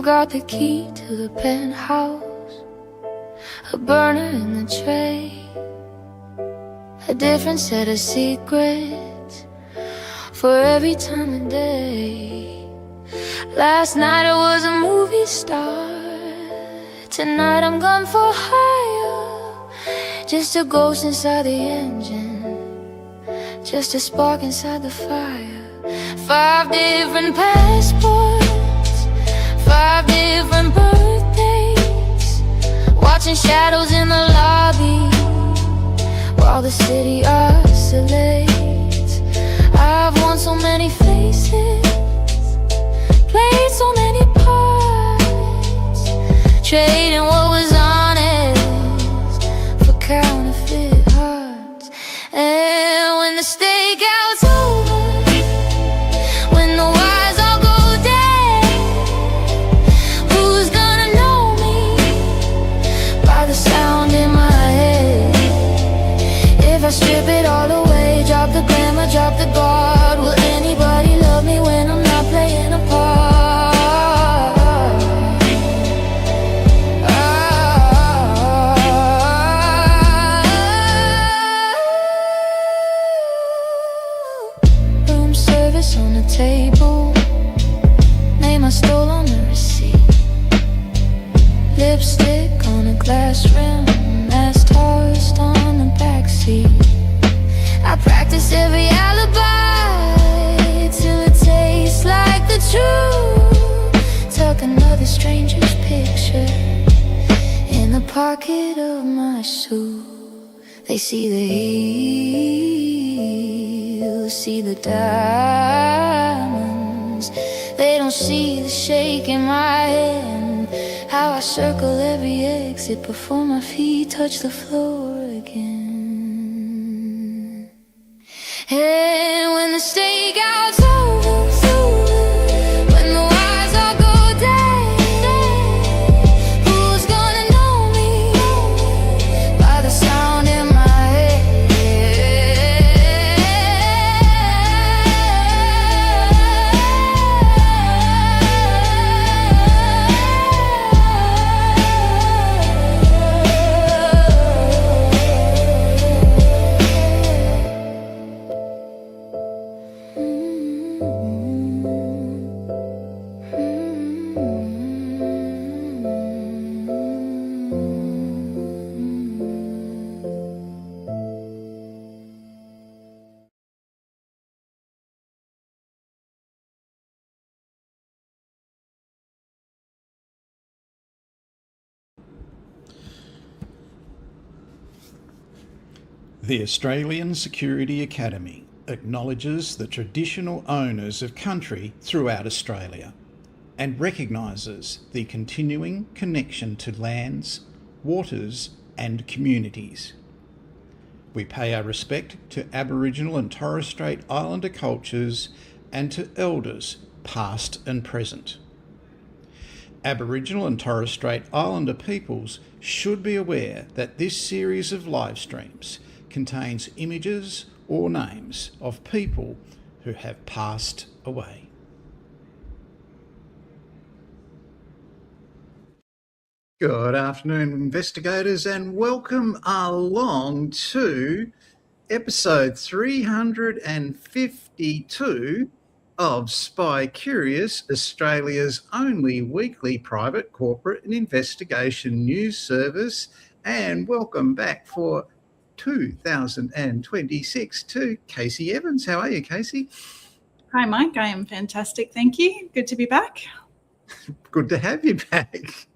got the key to the penthouse, a burner in the tray, a different set of secrets for every time of day. Last night I was a movie star, tonight I'm gone for hire. Just a ghost inside the engine, just a spark inside the fire. 5 different passports, 5 different birthdays, watching shadows in the lobby while the city oscillates. I've worn so many faces, played so many parts, trading what was honest for counterfeit hearts. And when the stakeout's over, when the wires all go dead, who's gonna know me by the sound in my head? If I strip it all away, drop the glamour, drop the guard, will anybody love me when I'm not playing a part? Room service on the table, name I stole on the receipt, lipstick on a glass rim, mask tossed on the backseat. I practice every alibi till it tastes like the truth. Tuck another stranger's picture in the pocket of my suit. They see the heels, see the diamonds. They don't see the shake in my hand, how I circle every exit before my feet touch the floor again. And when the stakeout's over, when the wires all go dead, who's gonna know me by the sound in my The Australian Security Academy acknowledges the traditional owners of country throughout Australia and recognises the continuing connection to lands, waters and communities. We pay our respect to Aboriginal and Torres Strait Islander cultures and to elders past and present. Aboriginal and Torres Strait Islander peoples should be aware that this series of live streams contains images or names of people who have passed away. Good afternoon, investigators, and welcome along to episode 352 of Spy Curious, Australia's only weekly private corporate and investigation news service. And welcome back for 2026 to Casey Evans. How are you, Casey? Hi, Mike. I am fantastic. Thank you. Good to be back. Good to have you back.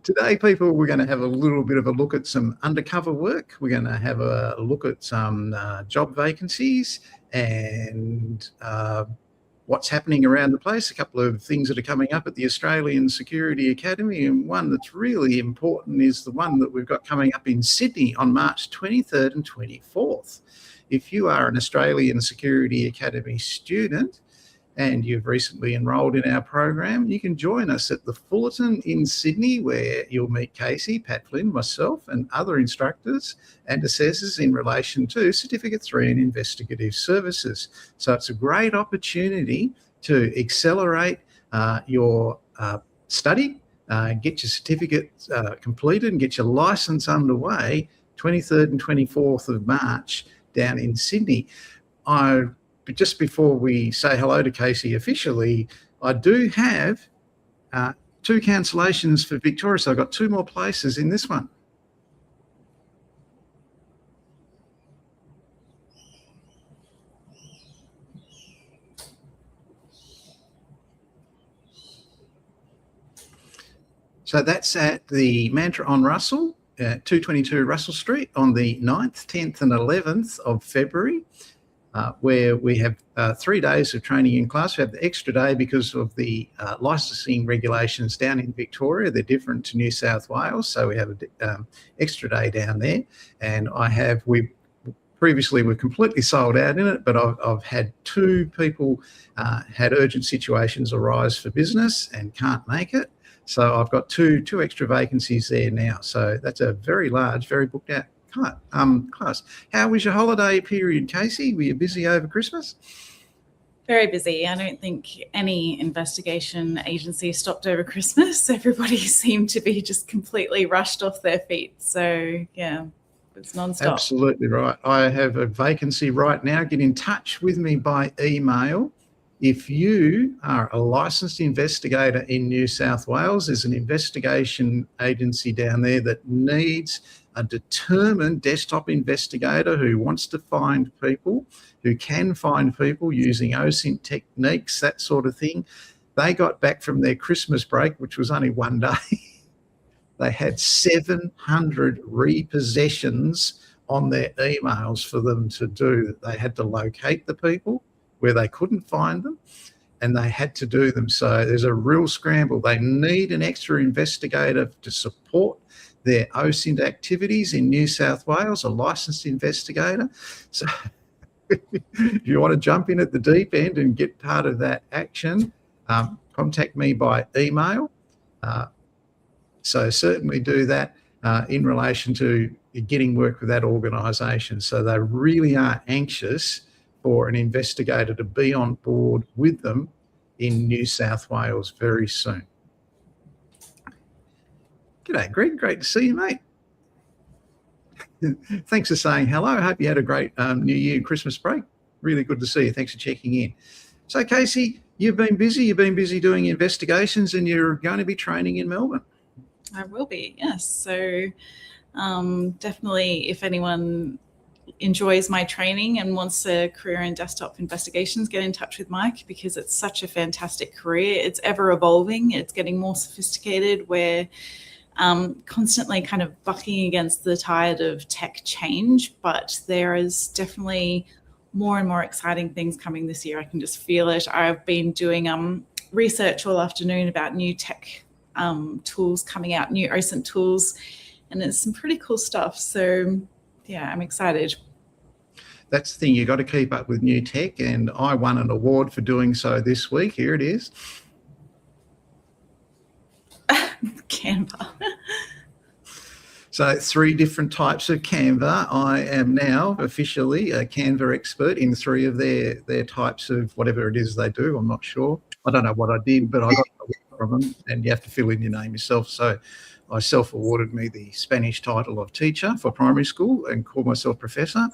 Today, people, we're going to have a little bit of a look at some undercover work. We're going to have a look at some job vacancies and what's happening around the place, a couple of things that are coming up at the Australian Security Academy, and one that's really important is the one that we've got coming up in Sydney on March 23rd and 24th. If you are an Australian Security Academy student and you've recently enrolled in our program, you can join us at the Fullerton in Sydney, where you'll meet Casey, Pat Flynn, myself and other instructors and assessors in relation to Certificate 3 in Investigative Services. So it's a great opportunity to accelerate your study, get your certificate completed and get your licence underway 23rd and 24th of March down in Sydney. Just before we say hello to Casey officially, I do have 2 cancellations for Victoria, so I've got 2 more places in this one. So that's at the Mantra on Russell, 222 Russell Street on the 9th, 10th and 11th of February, where we have 3 days of training in class. We have the extra day because of the licensing regulations down in Victoria. They're different to New South Wales, so we have an extra day down there. And previously we're completely sold out in it, but I've had 2 people had urgent situations arise for business and can't make it. So I've got two extra vacancies there now. So that's a very large, very booked out class. How was your holiday period, Casey? Were you busy over Christmas? Very busy. I don't think any investigation agency stopped over Christmas. Everybody seemed to be just completely rushed off their feet. So yeah, it's nonstop. Absolutely right. I have a vacancy right now. Get in touch with me by email. If you are a licensed investigator in New South Wales, there's an investigation agency down there that needs a determined desktop investigator who wants to find people, who can find people using OSINT techniques, that sort of thing. They got back from their Christmas break, which was only 1 day. They had 700 repossessions on their emails for them to do. They had to locate the people where they couldn't find them, and they had to do them. So there's a real scramble. They need an extra investigator to support their OSINT activities in New South Wales, a licensed investigator. So if you want to jump in at the deep end and get part of that action, contact me by email. So certainly do that in relation to getting work with that organisation. So they really are anxious for an investigator to be on board with them in New South Wales very soon. G'day, Greg. Great to see you, mate. Thanks for saying hello. I hope you had a great New Year and Christmas break. Really good to see you. Thanks for checking in. So, Casey, you've been busy. You've been busy doing investigations, and you're going to be training in Melbourne. I will be, yes. So definitely, if anyone enjoys my training and wants a career in desktop investigations, get in touch with Mike, because it's such a fantastic career. It's ever evolving. It's getting more sophisticated. We're constantly kind of bucking against the tide of tech change, but there is definitely more and more exciting things coming this year. I can just feel it. I've been doing research all afternoon about new tech tools coming out, new OSINT tools, and it's some pretty cool stuff. So yeah, I'm excited. That's the thing, you got to keep up with new tech, and I won an award for doing so this week. Here it is. Canva. So 3 different types of Canva. I am now officially a Canva expert in 3 of their types of whatever it is they do. I'm not sure. I don't know what I did, but I got a award from them, and you have to fill in your name yourself. So I self-awarded me the Spanish title of teacher for primary school and called myself professor.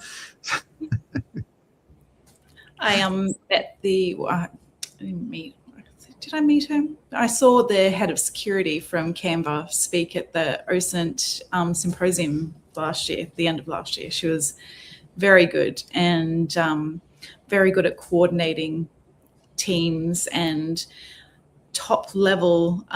I met I didn't meet. Did I meet him? I saw the head of security from Canva speak at the OSINT symposium last year, the end of last year. She was very good and very good at coordinating teams and top level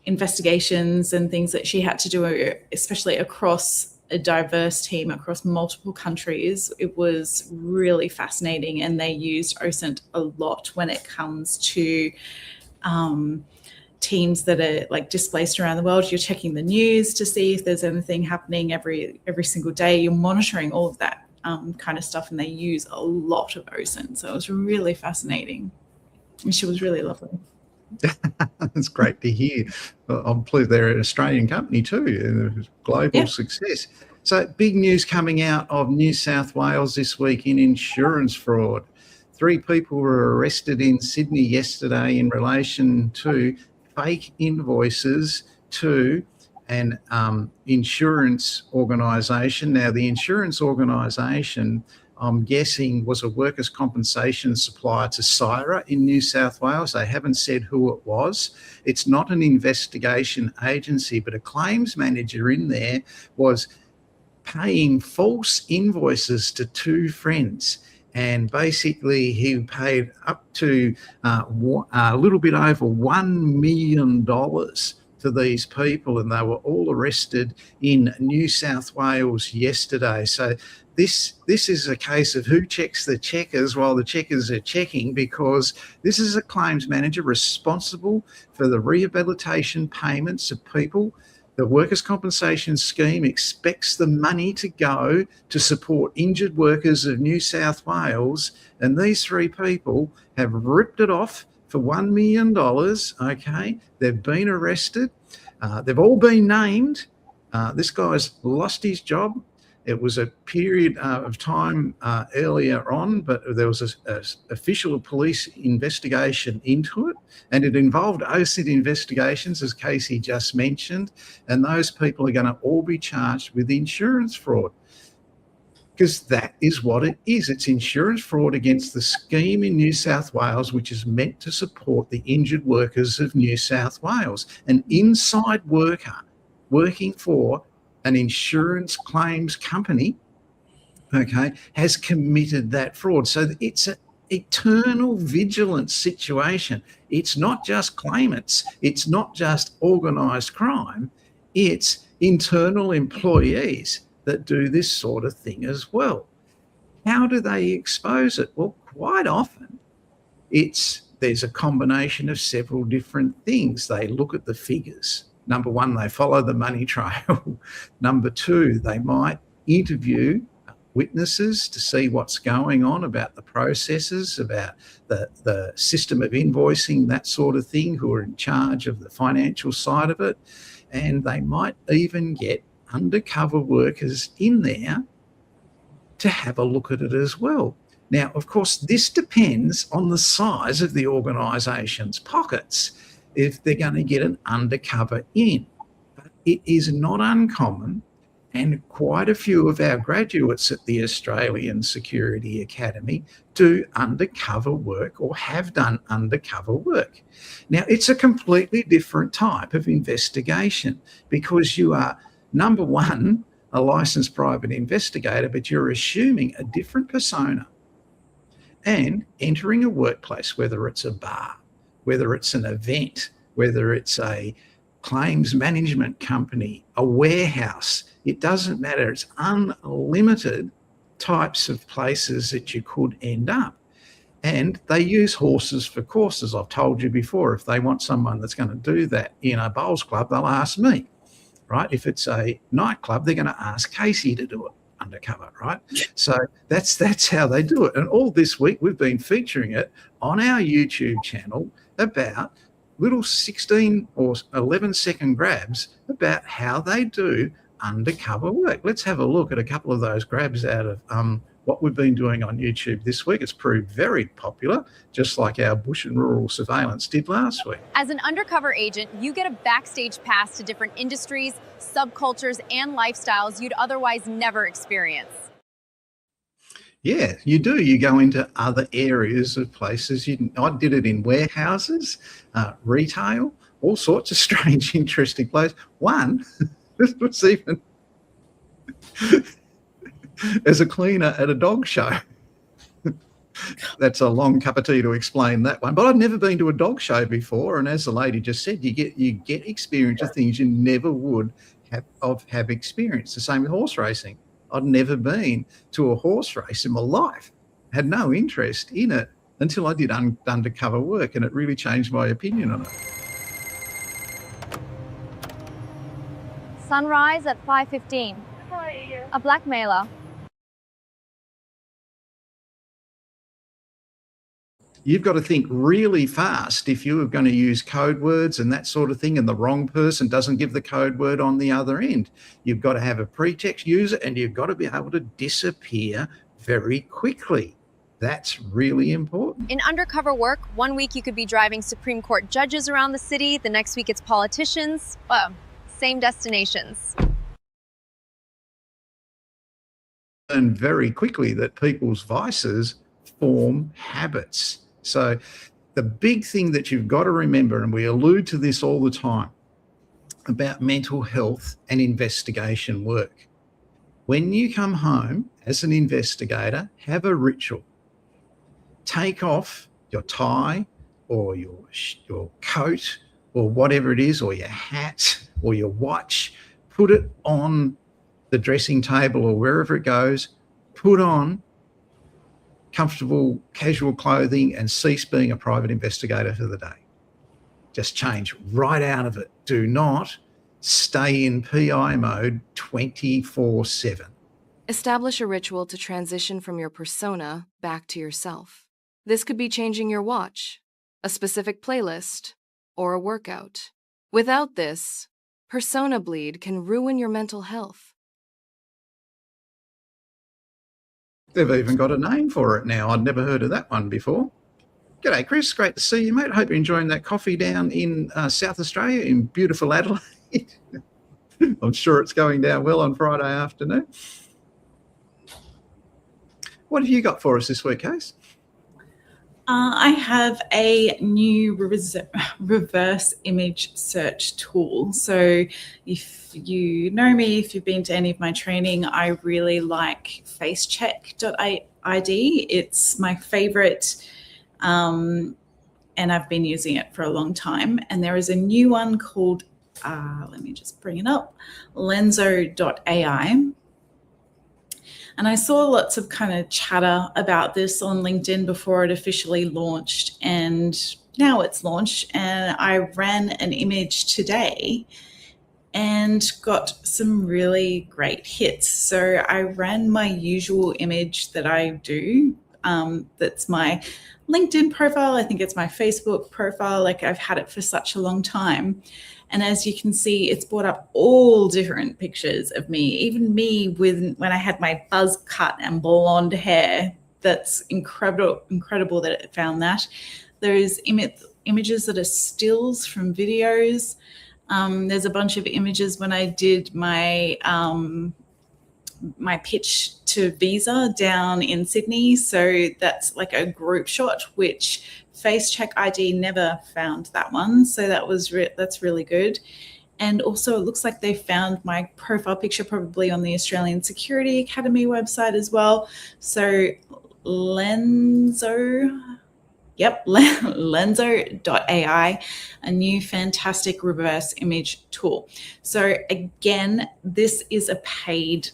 investigations and things that she had to do, especially across a diverse team across multiple countries. It was really fascinating, and they used OSINT a lot when it comes to teams that are like displaced around the world. You're checking the news to see if there's anything happening every single day. You're monitoring all of that kind of stuff, and they use a lot of OSINT. So it was really fascinating, and she was really lovely. That's great to hear. I'm pleased they're an Australian company too, global success. So big news coming out of New South Wales this week in insurance fraud. 3 people were arrested in Sydney yesterday in relation to fake invoices to an insurance organisation. Now, the insurance organisation, I'm guessing, was a workers' compensation supplier to CSIRO in New South Wales. They haven't said who it was. It's not an investigation agency, but a claims manager in there was paying false invoices to 2 friends. And basically he paid up to a little bit over $1 million to these people, and they were all arrested in New South Wales yesterday. So this is a case of who checks the checkers while the checkers are checking, because this is a claims manager responsible for the rehabilitation payments of people. The workers' compensation scheme expects the money to go to support injured workers of New South Wales, and these 3 people have ripped it off for $1 million. Okay, they've been arrested. They've all been named. This guy's lost his job. It was a period of time earlier on, but there was an official police investigation into it, and it involved OSIT investigations, as Casey just mentioned, and those people are going to all be charged with insurance fraud, because that is what it is. It's insurance fraud against the scheme in New South Wales, which is meant to support the injured workers of New South Wales. An inside worker working for an insurance claims company, okay, has committed that fraud. So it's an eternal vigilance situation. It's not just claimants. It's not just organised crime. It's internal employees that do this sort of thing as well. How do they expose it? Well, quite often there's a combination of several different things. They look at the figures. Number 1, they follow the money trail. Number 2, they might interview witnesses to see what's going on about the processes, about the system of invoicing, that sort of thing, who are in charge of the financial side of it. And they might even get undercover workers in there to have a look at it as well. Now, of course, this depends on the size of the organisation's pockets if they're going to get an undercover in. But it is not uncommon, and quite a few of our graduates at the Australian Security Academy do undercover work or have done undercover work. Now, it's a completely different type of investigation, because you are, number 1, a licensed private investigator, but you're assuming a different persona and entering a workplace, whether it's a bar, whether it's an event, whether it's a claims management company, a warehouse. It doesn't matter. It's unlimited types of places that you could end up. And they use horses for courses. I've told you before, if they want someone that's going to do that in a bowls club, they'll ask me, right? If it's a nightclub, they're going to ask Casey to do it undercover, right? So that's how they do it. And all this week we've been featuring it on our YouTube channel about little 16 or 11-second grabs about how they do undercover work. Let's have a look at a couple of those grabs out of what we've been doing on YouTube this week. It's proved very popular, just like our bush and rural surveillance did last week. As an undercover agent, you get a backstage pass to different industries, subcultures, and lifestyles you'd otherwise never experience. Yeah, you do. You go into other areas of places. I did it in warehouses, retail, all sorts of strange, interesting places. One was even as a cleaner at a dog show. That's a long cup of tea to explain that one. But I'd never been to a dog show before, and as the lady just said, you get experience of things you never would have experienced. The same with horse racing. I'd never been to a horse race in my life, had no interest in it until I did undercover work, and it really changed my opinion on it. Sunrise at 5:15. A blackmailer. You've got to think really fast if you are going to use code words and that sort of thing, and the wrong person doesn't give the code word on the other end. You've got to have a pretext, use it, and you've got to be able to disappear very quickly. That's really important. In undercover work, one week you could be driving Supreme Court judges around the city, the next week it's politicians. Well, same destinations. Learn very quickly that people's vices form habits. So the big thing that you've got to remember, and we allude to this all the time about mental health and investigation work. When you come home as an investigator, have a ritual. Take off your tie or your coat or whatever it is, or your hat or your watch, put it on the dressing table or wherever it goes, put on comfortable casual clothing and cease being a private investigator for the day. Just change right out of it. Do not stay in PI mode 24/7. Establish a ritual to transition from your persona back to yourself. This could be changing your watch, a specific playlist, or a workout. Without this, persona bleed can ruin your mental health. They've even got a name for it now. I'd never heard of that one before. G'day, Chris. Great to see you, mate. Hope you're enjoying that coffee down in South Australia, in beautiful Adelaide. I'm sure it's going down well on Friday afternoon. What have you got for us this week, Case? I have a new reverse image search tool. So if you know me, if you've been to any of my training, I really like facecheck.id. It's my favorite, and I've been using it for a long time. And there is a new one called, let me just bring it up, lenzo.ai. And I saw lots of kind of chatter about this on LinkedIn before it officially launched, and now it's launched. And I ran an image today and got some really great hits. So I ran my usual image that I do. That's my LinkedIn profile. I think it's my Facebook profile. Like, I've had it for such a long time. And as you can see, it's brought up all different pictures of me, even me when I had my buzz cut and blonde hair. That's incredible that it found that. There's images that are stills from videos. There's a bunch of images when I did my my pitch to Visa down in Sydney. So that's like a group shot, which FaceCheck ID never found that one. So that's really good. And also it looks like they found my profile picture probably on the Australian Security Academy website as well. So lenzo.ai, a new fantastic reverse image tool. So again, this is a paid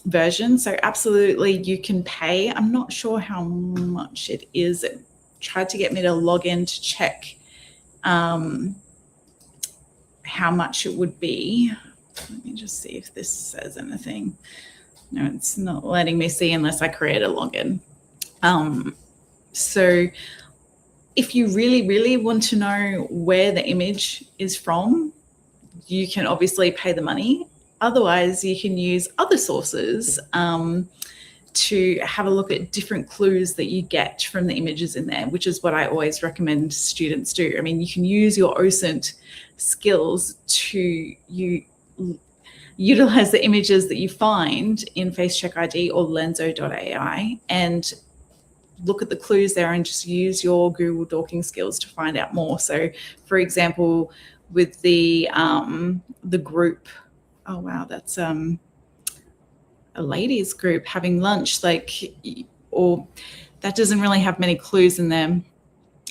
version, so absolutely you can pay. I'm not sure how much it is. It tried to get me to log in to check how much it would be. Let me just see if this says anything. No, it's not letting me see unless I create a login. So if you really want to know where the image is from, you can obviously pay the money. Otherwise, you can use other sources to have a look at different clues that you get from the images in there, which is what I always recommend students do. I mean, you can use your OSINT skills to utilize the images that you find in FaceCheck ID or lenzo.ai and look at the clues there and just use your Google Dorking skills to find out more. So, for example, with the group, oh wow, that's a ladies group having lunch, or that doesn't really have many clues in there.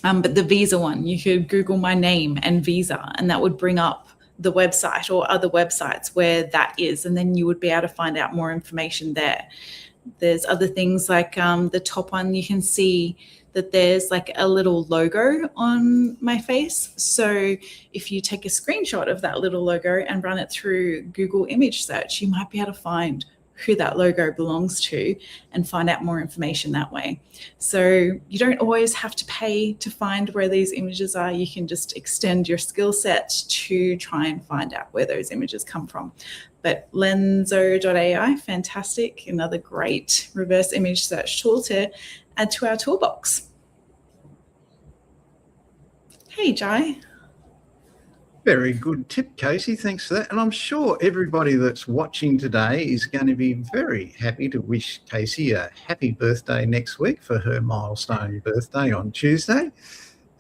But the Visa one, you could Google my name and Visa, and that would bring up the website or other websites where that is, and then you would be able to find out more information there. There's other things like the top one, you can see that there's like a little logo on my face. So if you take a screenshot of that little logo and run it through Google image search, you might be able to find who that logo belongs to and find out more information that way. So you don't always have to pay to find where these images are. You can just extend your skill set to try and find out where those images come from. But Lenzo.ai, fantastic, another great reverse image search tool to add to our toolbox. Hey, Jai. Very good tip, Casey. Thanks for that. And I'm sure everybody that's watching today is going to be very happy to wish Casey a happy birthday next week for her milestone birthday on Tuesday,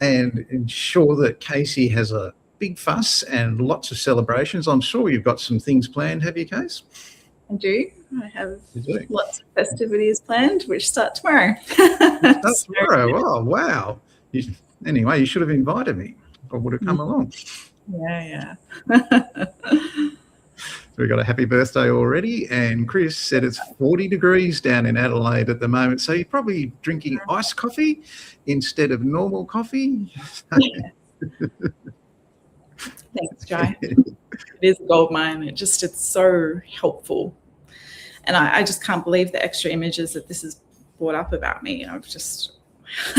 and ensure that Casey has a big fuss and lots of celebrations. I'm sure you've got some things planned, have you, Case? I do. I have You do. lots of festivities planned, which start tomorrow. That's tomorrow. Oh, wow. Anyway, you should have invited me. I would have come along. Yeah. We've got a happy birthday already, and Chris said it's 40 degrees down in Adelaide at the moment, so you're probably drinking iced coffee instead of normal coffee. Thanks, Jai. It is a gold mine. It's so helpful. And I just can't believe the extra images that this has brought up about me. I've just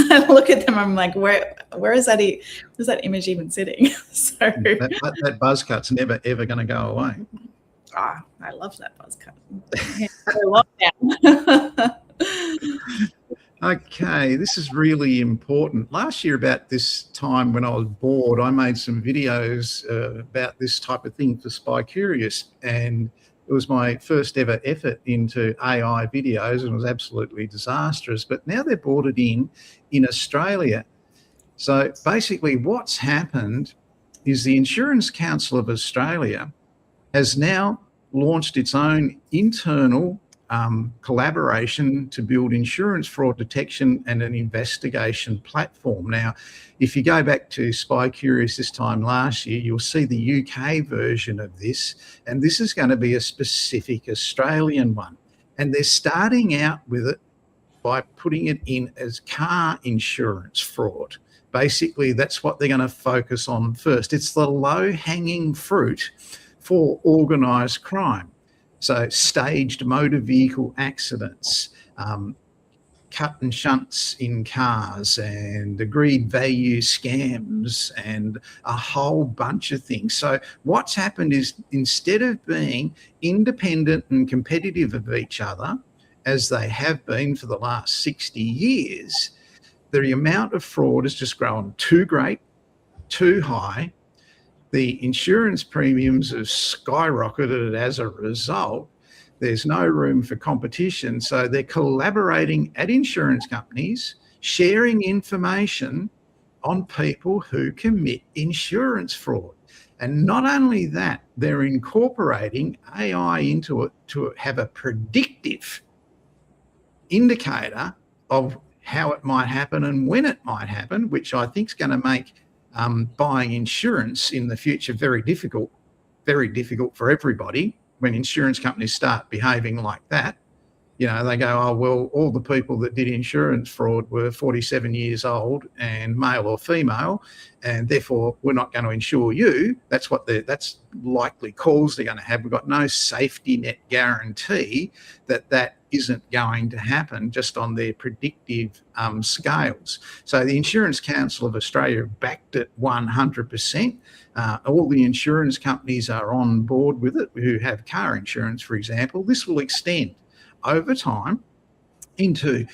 I look at them, I'm like, where is that image even sitting? So that buzz cut's never ever going to go away. I love that buzz cut. I Okay, this is really important. Last year about this time when I was bored, I made some videos about this type of thing for Spy Curious, and it was my first ever effort into AI videos, and it was absolutely disastrous. But now they've brought it in Australia. So basically what's happened is the Insurance Council of Australia has now launched its own internal collaboration to build insurance fraud detection and an investigation platform. Now, if you go back to Spy Curious this time last year, you'll see the UK version of this, and this is going to be a specific Australian one. And they're starting out with it by putting it in as car insurance fraud. Basically, that's what they're going to focus on first. It's the low-hanging fruit for organised crime. So staged motor vehicle accidents, cut and shunts in cars, and agreed value scams, and a whole bunch of things. So what's happened is, instead of being independent and competitive of each other, as they have been for the last 60 years, the amount of fraud has just grown too great, too high. The insurance premiums have skyrocketed as a result. There's no room for competition. So they're collaborating at insurance companies, sharing information on people who commit insurance fraud. And not only that, they're incorporating AI into it to have a predictive indicator of how it might happen and when it might happen, which I think is going to make buying insurance in the future very difficult for everybody. When insurance companies start behaving like that, you know, they go, oh, well, all the people that did insurance fraud were 47 years old and male or female, and therefore we're not going to insure you. That's likely calls they're going to have. We've got no safety net guarantee that isn't going to happen just on their predictive scales. So the Insurance Council of Australia backed it 100%. All the insurance companies are on board with it who have car insurance, for example. This will extend over time into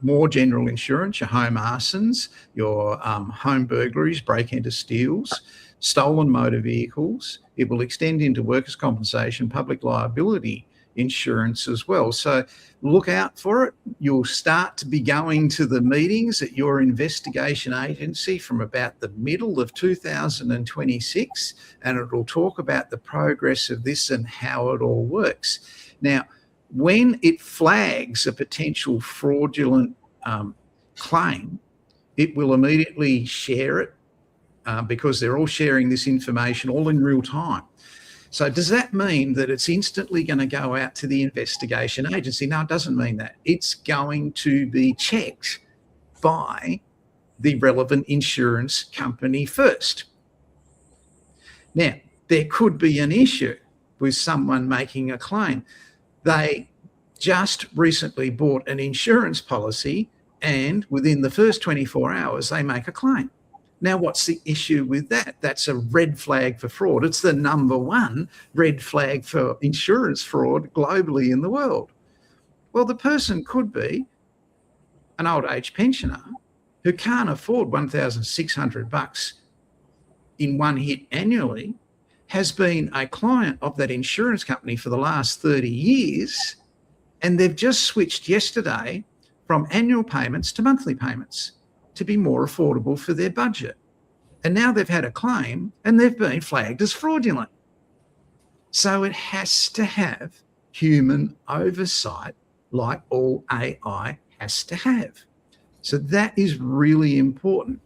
more general insurance, your home arsons, your home burglaries, break-into steals, stolen motor vehicles. It will extend into workers' compensation, public liability insurance as well. So look out for it. You'll start to be going to the meetings at your investigation agency from about the middle of 2026, and it'll talk about the progress of this and how it all works. Now, when it flags a potential fraudulent claim, it will immediately share it because they're all sharing this information all in real time. So does that mean that it's instantly going to go out to the investigation agency? No, it doesn't mean that. It's going to be checked by the relevant insurance company first. Now, there could be an issue with someone making a claim. They just recently bought an insurance policy, and within the first 24 hours, they make a claim. Now, what's the issue with that? That's a red flag for fraud. It's the number one red flag for insurance fraud globally in the world. Well, the person could be an old age pensioner who can't afford $1,600 in one hit annually, has been a client of that insurance company for the last 30 years, and they've just switched yesterday from annual payments to monthly payments to be more affordable for their budget. And now they've had a claim and they've been flagged as fraudulent. So it has to have human oversight like all AI has to have. So that is really important.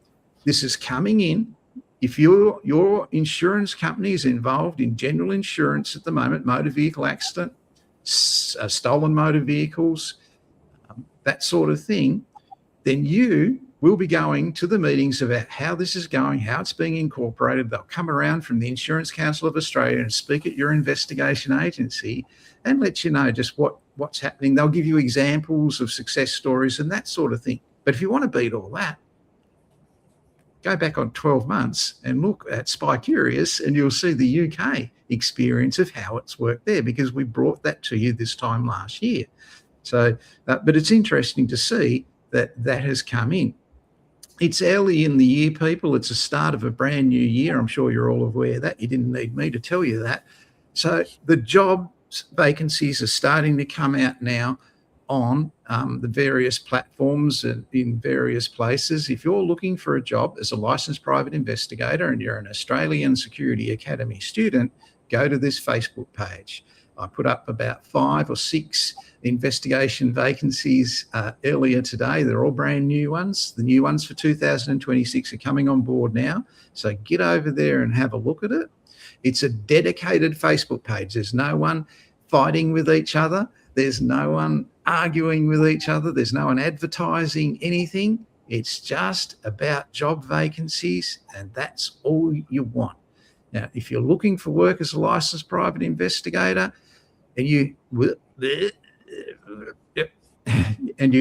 This is coming in. If your insurance company is involved in general insurance at the moment, motor vehicle accident, stolen motor vehicles, that sort of thing, then you will be going to the meetings about how this is going, how it's being incorporated. They'll come around from the Insurance Council of Australia and speak at your investigation agency and let you know just what's happening. They'll give you examples of success stories and that sort of thing. But if you want to beat all that, go back on 12 months and look at Spy Curious and you'll see the UK experience of how it's worked there, because we brought that to you this time last year. So, but it's interesting to see that has come in. It's early in the year, people. It's the start of a brand new year. I'm sure you're all aware of that. You didn't need me to tell you that. So the job vacancies are starting to come out now on the various platforms and in various places. If you're looking for a job as a licensed private investigator and you're an Australian Security Academy student, go to this Facebook page. I put up about 5 or 6 investigation vacancies earlier today. They're all brand new ones. The new ones for 2026 are coming on board now. So get over there and have a look at it. It's a dedicated Facebook page. There's no one fighting with each other. There's no one arguing with each other. There's no one advertising anything. It's just about job vacancies, and that's all you want. Now, if you're looking for work as a licensed private investigator and you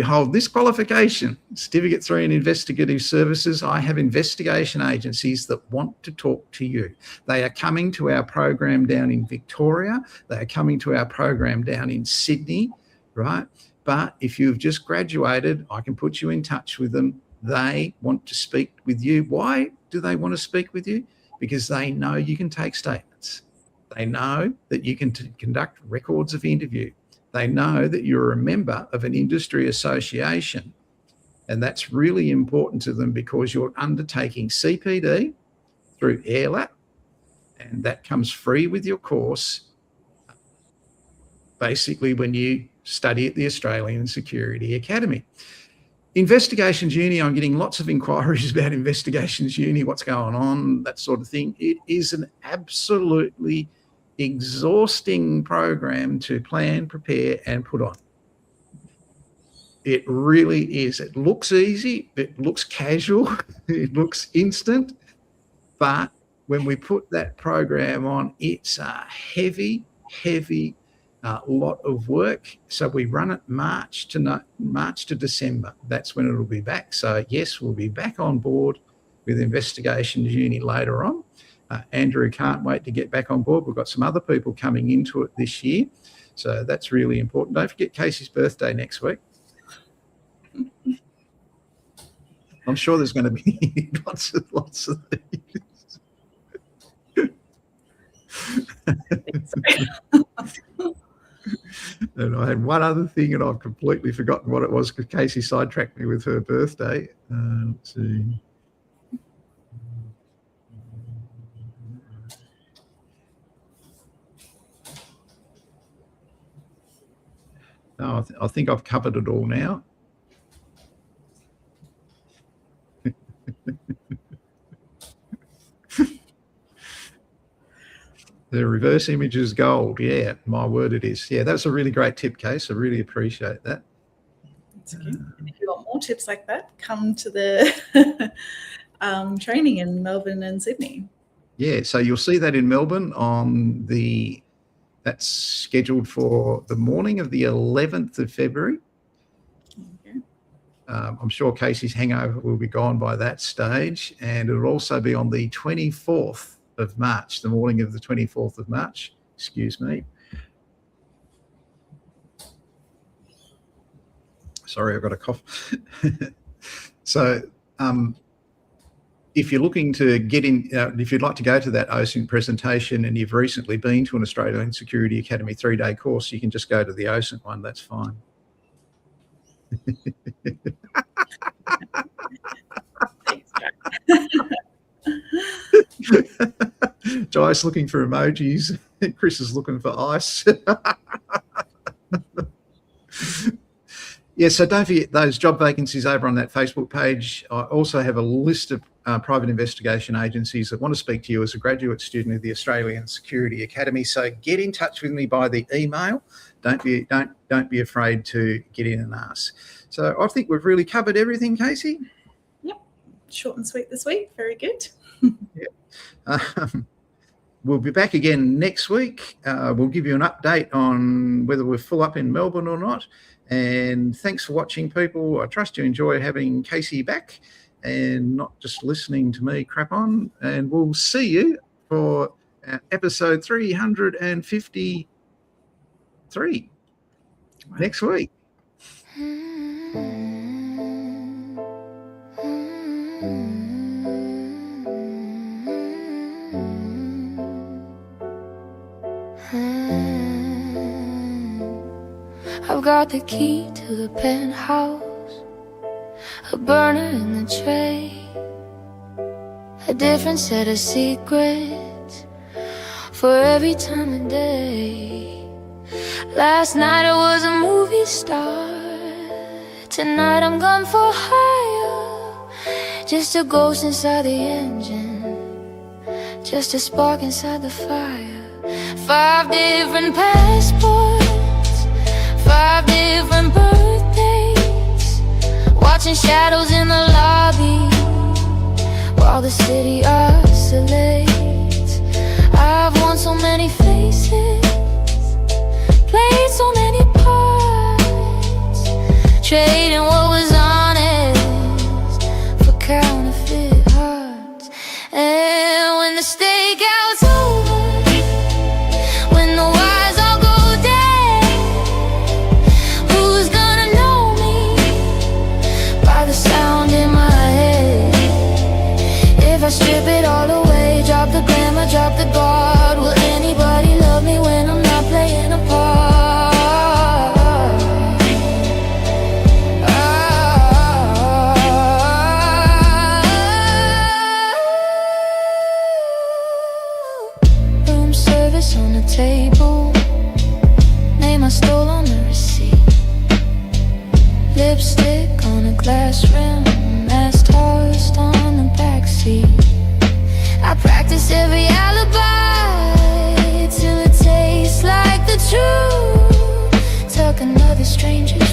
hold this qualification, Certificate 3 in Investigative Services, I have investigation agencies that want to talk to you. They are coming to our program down in Victoria. They are coming to our program down in Sydney, right? But if you've just graduated, I can put you in touch with them. They want to speak with you. Why do they want to speak with you? Because they know you can take statements. They know that you can conduct records of interview. They know that you're a member of an industry association. And that's really important to them because you're undertaking CPD through AirLap, and that comes free with your course, basically when you study at the Australian Security Academy. Investigations Uni, I'm getting lots of inquiries about Investigations Uni, what's going on, that sort of thing. It is an absolutely exhausting program to plan, prepare, and put on. It really is. It looks easy, it looks casual, it looks instant, but when we put that program on, it's a heavy lot of work. So we run it March to December. That's when it'll be back. So yes, we'll be back on board with Investigations Uni later on. Andrew can't wait to get back on board. We've got some other people coming into it this year. So that's really important. Don't forget Casey's birthday next week. I'm sure there's going to be lots of things. And I had one other thing and I've completely forgotten what it was because Casey sidetracked me with her birthday. Let's see. No, I think I've covered it all now. The reverse image is gold. Yeah, my word it is. Yeah, that's a really great tip, Case. I really appreciate that. That's good. And if you want more tips like that, come to the training in Melbourne and Sydney. Yeah, so you'll see that in Melbourne that's scheduled for the morning of the 11th of February. I'm sure Casey's hangover will be gone by that stage, and it'll also be on the 24th of March, the morning of the 24th of March. Excuse me. Sorry, I've got a cough. So if you're looking to get in, if you'd like to go to that OSINT presentation and you've recently been to an Australian Security Academy 3-day course, you can just go to the OSINT one. That's fine. Thanks, Jack. Jai's looking for emojis. Chris is looking for ice. Yeah, so don't forget those job vacancies over on that Facebook page. I also have a list of private investigation agencies that want to speak to you as a graduate student of the Australian Security Academy. So get in touch with me by the email. Don't be afraid to get in and ask. So I think we've really covered everything, Casey. Yep, short and sweet this week. Very good. Yeah. We'll be back again next week. We'll give you an update on whether we're full up in Melbourne or not. And thanks for watching, people. I trust you enjoy having Casey back and not just listening to me crap on. And we'll see you for episode 353 next week. I've got the key to the penthouse, a burner in the tray, a different set of secrets for every time of day. Last night I was a movie star, tonight I'm gone for hire. Just a ghost inside the engine, just a spark inside the fire. 5 different passports, 5 different birthdays, watching shadows in the lobby while the city oscillates. I've worn so many faces, played so many parts, trading what was honest for counterfeit hearts. And when the stakeout's over, when the wires all go dead, who's gonna know me by the sound in my head? If I strip it all away, drop the glamour, drop the guard, will anybody love me when I'm not playing a part? Room service on the table, name I stole on the receipt, lipstick on a glass rim, mask tossed on the backseat. I practice every alibi till it tastes like the truth. Tuck another stranger's